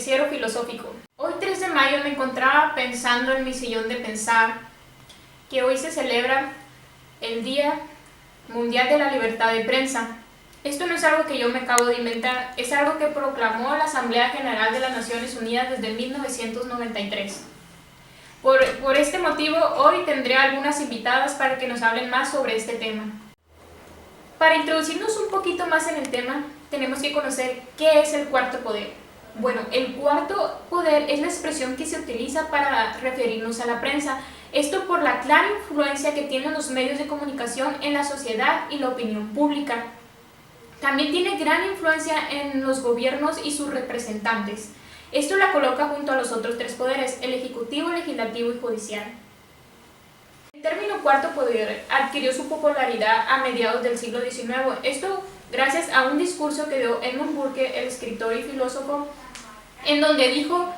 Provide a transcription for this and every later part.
Noticiero Filosófico. Hoy 3 de mayo me encontraba pensando en mi sillón de pensar que hoy se celebra el Día Mundial de la Libertad de Prensa. Esto no es algo que yo me acabo de inventar, es algo que proclamó la Asamblea General de las Naciones Unidas desde 1993. Por este motivo, hoy tendré algunas invitadas para que nos hablen más sobre este tema. Para introducirnos un poquito más en el tema, tenemos que conocer qué es el cuarto poder. Bueno, el cuarto poder es la expresión que se utiliza para referirnos a la prensa. Esto por la clara influencia que tienen los medios de comunicación en la sociedad y la opinión pública. También tiene gran influencia en los gobiernos y sus representantes. Esto la coloca junto a los otros 3 poderes, el ejecutivo, legislativo y judicial. El término cuarto poder adquirió su popularidad a mediados del siglo XIX. Esto gracias a un discurso que dio Edmund Burke, el escritor y filósofo, en donde dijo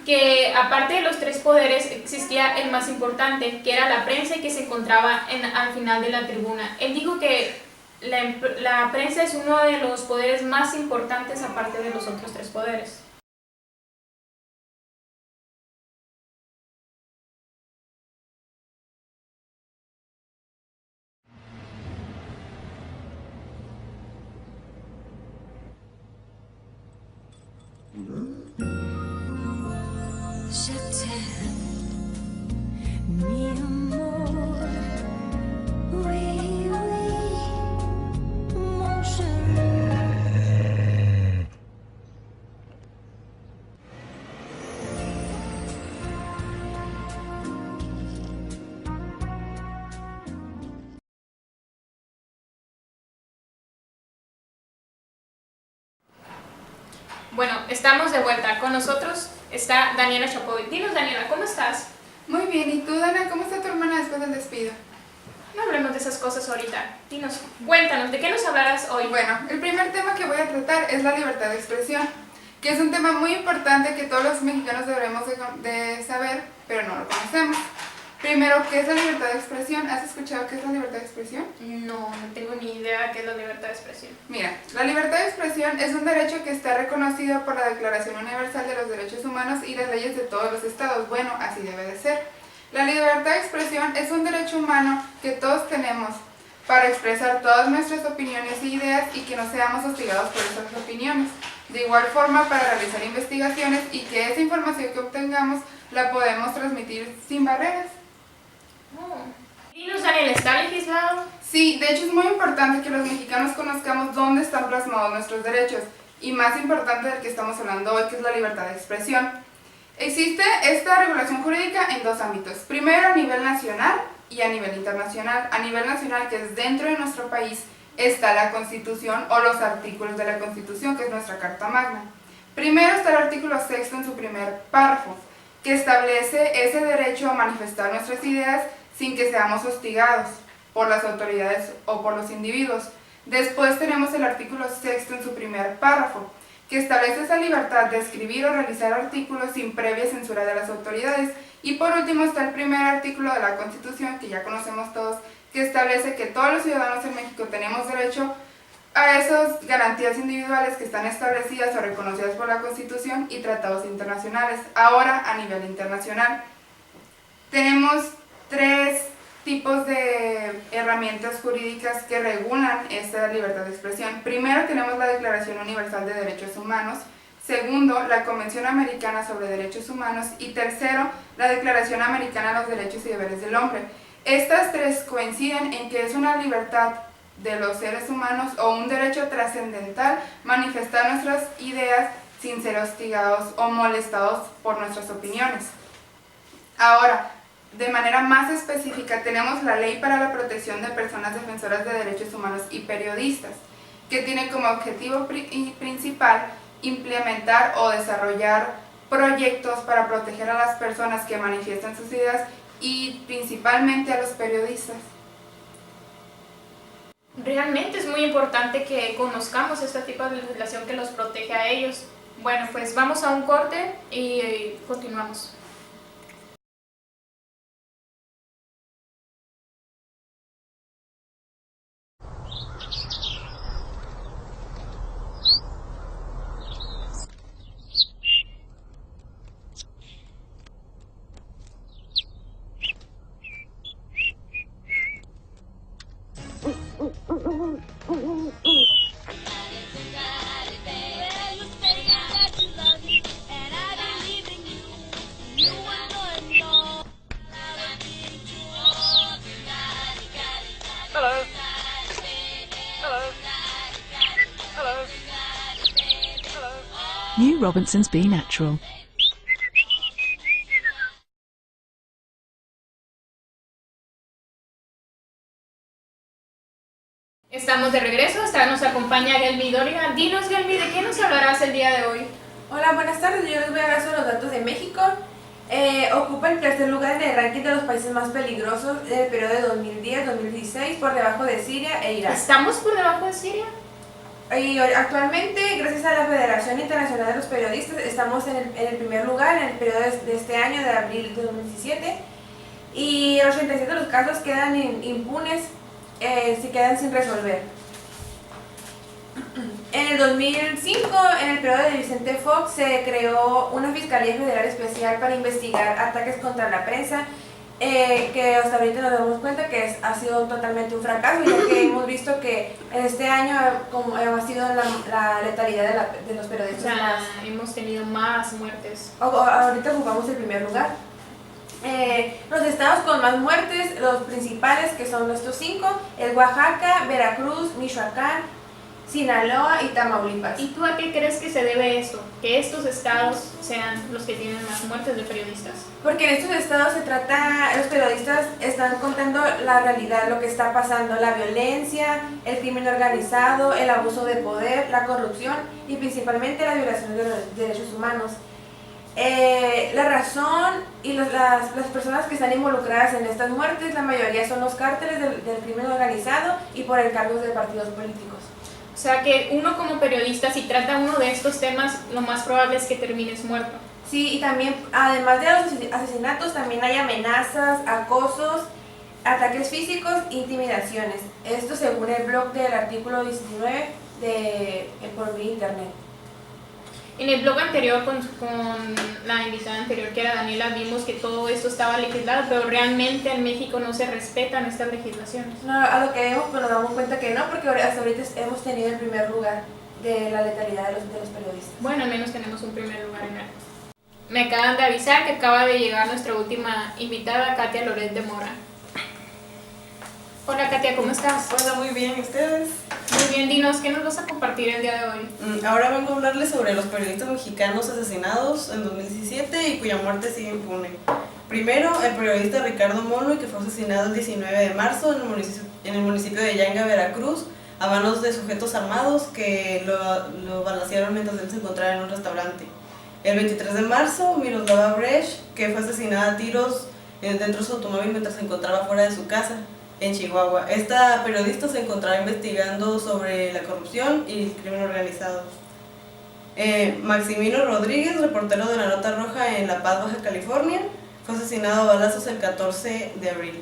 que aparte de los 3 poderes existía el más importante, que era la prensa y que se encontraba al final de la tribuna. Él dijo que la prensa es uno de los poderes más importantes aparte de los otros 3 poderes. Je t'aime, mi amor, oui, oui, mon chéri. Bueno, estamos de vuelta. Con nosotros está Daniela Chapoy. Dinos, Daniela, ¿cómo estás? Muy bien, ¿y tú, Dana? ¿Cómo está tu hermana después del despido? No hablemos de esas cosas ahorita. Dinos, cuéntanos, ¿de qué nos hablarás hoy? Bueno, el primer tema que voy a tratar es la libertad de expresión, que es un tema muy importante que todos los mexicanos deberemos de saber, pero no lo conocemos. Primero, ¿qué es la libertad de expresión? ¿Has escuchado qué es la libertad de expresión? No tengo ni idea de qué es la libertad de expresión. Mira, la libertad de expresión es un derecho que está reconocido por la Declaración Universal de los Derechos Humanos y las leyes de todos los estados. Bueno, así debe de ser. La libertad de expresión es un derecho humano que todos tenemos para expresar todas nuestras opiniones e ideas y que no seamos hostigados por esas opiniones. De igual forma, para realizar investigaciones y que esa información que obtengamos la podemos transmitir sin barreras. Dinos, Daniela, ¿está legislado? Sí, de hecho es muy importante que los mexicanos conozcamos dónde están plasmados nuestros derechos y más importante del que estamos hablando hoy, que es la libertad de expresión. Existe esta regulación jurídica en 2 ámbitos. Primero, a nivel nacional y a nivel internacional. A nivel nacional, que es dentro de nuestro país, está la Constitución o los artículos de la Constitución, que es nuestra Carta Magna. Primero está el artículo 6 en su primer párrafo, que establece ese derecho a manifestar nuestras ideas sin que seamos hostigados por las autoridades o por los individuos. Después tenemos el artículo 6 en su primer párrafo, que establece esa libertad de escribir o realizar artículos sin previa censura de las autoridades. Y por último está el primer artículo de la Constitución, que ya conocemos todos, que establece que todos los ciudadanos en México tenemos derecho a esas garantías individuales que están establecidas o reconocidas por la Constitución y tratados internacionales. Ahora, a nivel internacional, tenemos 3 tipos de herramientas jurídicas que regulan esta libertad de expresión. Primero tenemos la Declaración Universal de Derechos Humanos, segundo, la Convención Americana sobre Derechos Humanos y tercero, la Declaración Americana de los Derechos y Deberes del Hombre. Estas 3 coinciden en que es una libertad de los seres humanos o un derecho trascendental manifestar nuestras ideas sin ser hostigados o molestados por nuestras opiniones. Ahora, de manera más específica, tenemos la Ley para la Protección de Personas Defensoras de Derechos Humanos y Periodistas, que tiene como objetivo principal implementar o desarrollar proyectos para proteger a las personas que manifiestan sus ideas y principalmente a los periodistas. Realmente es muy importante que conozcamos este tipo de legislación que los protege a ellos. Bueno, pues vamos a un corte y continuamos. Robinson's Be Natural. Estamos de regreso, nos acompaña Gelmi Dóriga. Dinos, Gelmi, ¿de qué nos hablarás el día de hoy? Hola, buenas tardes. Yo les voy a hablar sobre los datos de México. Ocupa el tercer lugar en el ranking de los países más peligrosos en el periodo de 2010-2016, por debajo de Siria e Irak. ¿Estamos por debajo de Siria? Y actualmente, gracias a la Federación Internacional de los Periodistas, estamos en el primer lugar en el periodo de este año, de abril de 2017. Y el 87% de los casos quedan impunes, se quedan sin resolver. En el 2005, en el periodo de Vicente Fox, se creó una Fiscalía Federal Especial para investigar ataques contra la prensa, que hasta ahorita nos damos cuenta que ha sido totalmente un fracaso, ya que hemos visto que este año ha sido la letalidad de los periodistas. O sea, hemos tenido más muertes. Ahorita ocupamos el primer lugar. Los estados con más muertes, los principales, que son estos 5, el Oaxaca, Veracruz, Michoacán, Sinaloa y Tamaulipas. ¿Y tú a qué crees que se debe esto? Que estos estados sean los que tienen más muertes de periodistas. Porque en estos estados los periodistas están contando la realidad, lo que está pasando, la violencia, el crimen organizado, el abuso de poder, la corrupción y principalmente la violación de los derechos humanos. La razón y las personas que están involucradas en estas muertes, la mayoría son los cárteles del crimen organizado y por encargos de partidos políticos. O sea que uno como periodista, si trata uno de estos temas, lo más probable es que termines muerto. Sí, y también, además de los asesinatos, también hay amenazas, acosos, ataques físicos e intimidaciones. Esto según el blog del artículo 19 de El Porvenir Internet. En el blog anterior con la invitada anterior, que era Daniela, vimos que todo esto estaba legislado, pero realmente en México no se respetan estas legislaciones. No, a lo que vemos, pues nos damos cuenta que no, porque hasta ahorita hemos tenido el primer lugar de la letalidad de los periodistas. Bueno, al menos tenemos un primer lugar en algo. Me acaban de avisar que acaba de llegar nuestra última invitada, Katia Loret de Mora. Hola Katia, ¿cómo estás? Hola, muy bien, ¿y ustedes? Muy bien, dinos, ¿qué nos vas a compartir el día de hoy? Ahora vengo a hablarles sobre los periodistas mexicanos asesinados en 2017 y cuya muerte sigue impune. Primero, el periodista Ricardo Monroy, que fue asesinado el 19 de marzo en el municipio de Yanga, Veracruz, a manos de sujetos armados que lo balacearon mientras él se encontraba en un restaurante. El 23 de marzo, Miroslava Brecht, que fue asesinada a tiros dentro de su automóvil mientras se encontraba fuera de su casa en Chihuahua. Esta periodista se encontraba investigando sobre la corrupción y el crimen organizado. Maximino Rodríguez, reportero de La Nota Roja en La Paz, Baja California, fue asesinado a balazos el 14 de abril.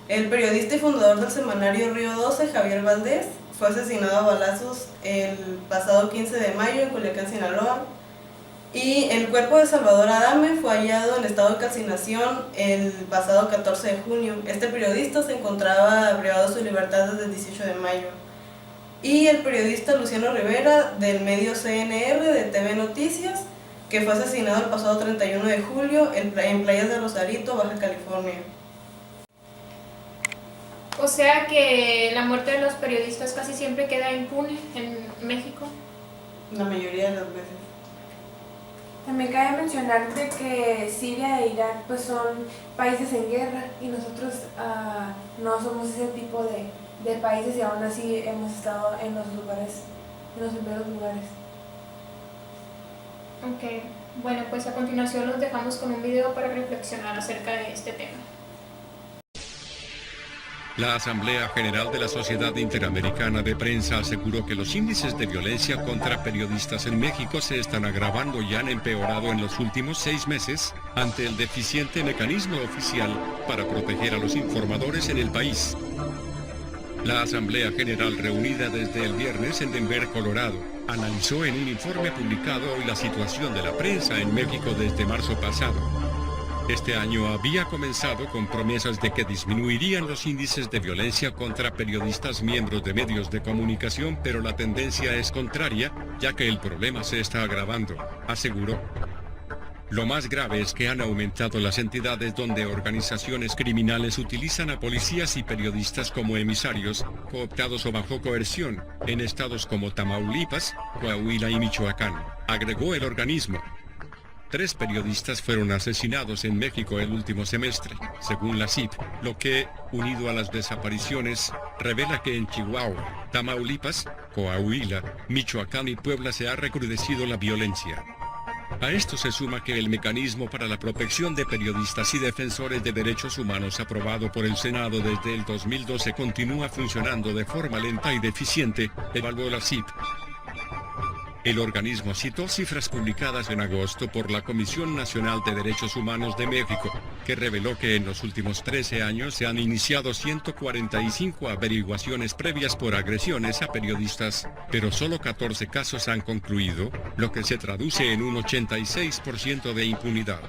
El periodista y fundador del semanario Río 12, Javier Valdés, fue asesinado a balazos el pasado 15 de mayo en Culiacán, Sinaloa. Y el cuerpo de Salvador Adame fue hallado en estado de calcinación el pasado 14 de junio. Este periodista se encontraba privado de su libertad desde el 18 de mayo. Y el periodista Luciano Rivera, del medio CNR de TV Noticias, que fue asesinado el pasado 31 de julio en Playas de Rosarito, Baja California. O sea que la muerte de los periodistas casi siempre queda impune en México. La mayoría de las veces. También cabe mencionarte que Siria e Irak pues son países en guerra y nosotros no somos ese tipo de países y aún así hemos estado en los primeros lugares. Ok, bueno, pues a continuación los dejamos con un video para reflexionar acerca de este tema. La Asamblea General de la Sociedad Interamericana de Prensa aseguró que los índices de violencia contra periodistas en México se están agravando y han empeorado en los últimos 6 meses ante el deficiente mecanismo oficial para proteger a los informadores en el país. La Asamblea General, reunida desde el viernes en Denver, Colorado, analizó en un informe publicado hoy la situación de la prensa en México desde marzo pasado. Este año había comenzado con promesas de que disminuirían los índices de violencia contra periodistas miembros de medios de comunicación, pero la tendencia es contraria, ya que el problema se está agravando, aseguró. Lo más grave es que han aumentado las entidades donde organizaciones criminales utilizan a policías y periodistas como emisarios, cooptados o bajo coerción, en estados como Tamaulipas, Coahuila y Michoacán, agregó el organismo. 3 periodistas fueron asesinados en México el último semestre, según la CIP, lo que, unido a las desapariciones, revela que en Chihuahua, Tamaulipas, Coahuila, Michoacán y Puebla se ha recrudecido la violencia. A esto se suma que el mecanismo para la protección de periodistas y defensores de derechos humanos aprobado por el Senado desde el 2012 continúa funcionando de forma lenta y deficiente, evaluó la CIP. El organismo citó cifras publicadas en agosto por la Comisión Nacional de Derechos Humanos de México, que reveló que en los últimos 13 años se han iniciado 145 averiguaciones previas por agresiones a periodistas, pero solo 14 casos han concluido, lo que se traduce en un 86% de impunidad.